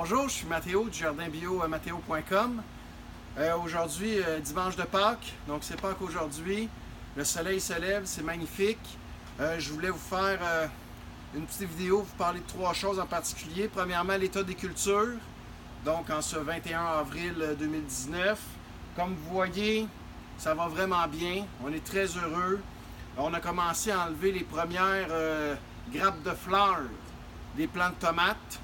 Bonjour, je suis Mathéo du jardin bio matteo.com. Aujourd'hui, dimanche de Pâques, donc c'est Pâques aujourd'hui. Le soleil se lève, c'est magnifique. Je voulais vous faire une petite vidéo, vous parler de trois choses en particulier. Premièrement, l'état des cultures, donc en ce 21 avril 2019. Comme vous voyez, ça va vraiment bien. On est très heureux. On a commencé à enlever les premières grappes de fleurs des plants de tomates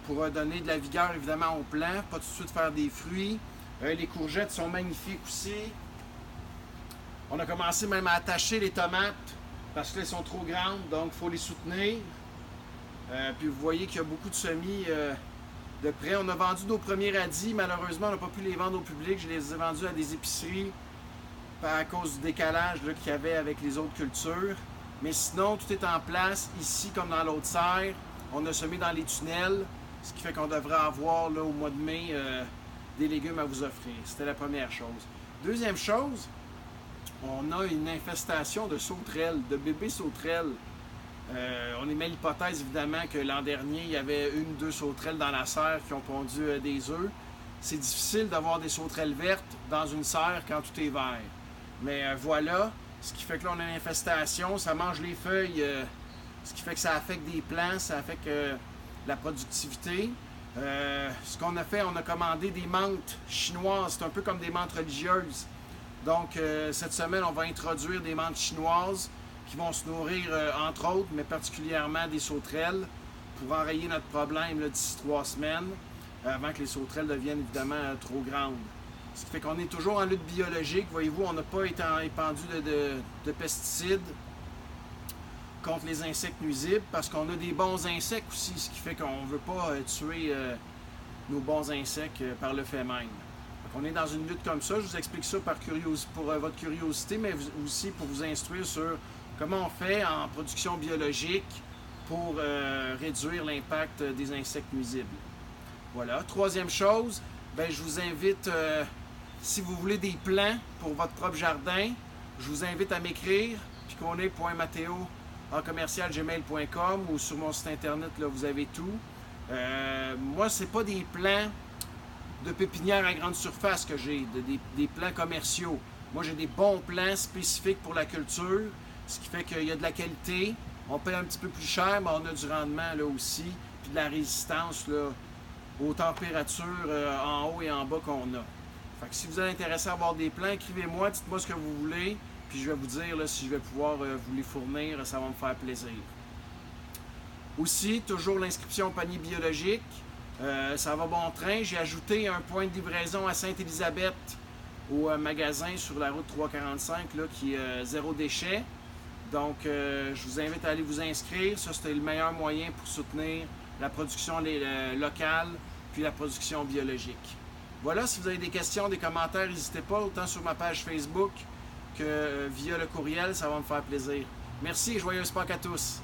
pour donner de la vigueur évidemment aux plants, pas tout de suite faire des fruits. Les courgettes sont magnifiques aussi. On a commencé même à attacher les tomates parce qu'elles sont trop grandes, donc il faut les soutenir. Puis vous voyez qu'il y a beaucoup de semis de près. On a vendu nos premiers radis, malheureusement on n'a pas pu les vendre au public. Je les ai vendus à des épiceries à cause du décalage qu'il y avait avec les autres cultures. Mais sinon, tout est en place, ici comme dans l'autre serre. On a semé dans les tunnels, ce qui fait qu'on devrait avoir là, au mois de mai des légumes à vous offrir. C'était la première chose. Deuxième chose, on a une infestation de sauterelles, de bébés sauterelles. On émet l'hypothèse évidemment que l'an dernier, il y avait une ou deux sauterelles dans la serre qui ont pondu des œufs. C'est difficile d'avoir des sauterelles vertes dans une serre quand tout est vert. Mais voilà, ce qui fait que là on a une infestation, ça mange les feuilles, ce qui fait que ça affecte des plants, ça affecte la productivité. Ce qu'on a fait, on a commandé des menthes chinoises, c'est un peu comme des menthes religieuses. Donc cette semaine, on va introduire des menthes chinoises qui vont se nourrir entre autres, mais particulièrement des sauterelles pour enrayer notre problème d'ici 3 semaines, avant que les sauterelles deviennent évidemment trop grandes. Ce qui fait qu'on est toujours en lutte biologique. Voyez-vous, on n'a pas été épandu de pesticides contre les insectes nuisibles parce qu'on a des bons insectes aussi, ce qui fait qu'on ne veut pas tuer nos bons insectes par le fait même. Donc on est dans une lutte comme ça. Je vous explique ça pour votre curiosité, mais aussi pour vous instruire sur comment on fait en production biologique pour réduire l'impact des insectes nuisibles. Voilà. Troisième chose, je vous invite, si vous voulez des plants pour votre propre jardin, je vous invite à m'écrire, piconnet.matteo@gmail.com ou sur mon site internet, là, vous avez tout. Moi, c'est pas des plants de pépinière à grande surface que j'ai, des plants commerciaux. Moi, j'ai des bons plants spécifiques pour la culture, ce qui fait qu'il y a de la qualité. On paye un petit peu plus cher, mais on a du rendement là aussi, puis de la résistance là, aux températures en haut et en bas qu'on a. Fait que si vous êtes intéressé à avoir des plants, écrivez-moi, dites-moi ce que vous voulez, puis je vais vous dire là, si je vais pouvoir vous les fournir, ça va me faire plaisir. Aussi, toujours l'inscription au panier biologique, ça va bon train. J'ai ajouté un point de livraison à Sainte-Élisabeth au magasin sur la route 345 là, qui est zéro déchet. Donc, je vous invite à aller vous inscrire. Ça, c'était le meilleur moyen pour soutenir la production locale puis la production biologique. Voilà, si vous avez des questions, des commentaires, n'hésitez pas, autant sur ma page Facebook que via le courriel, ça va me faire plaisir. Merci et joyeuse Pâques à tous!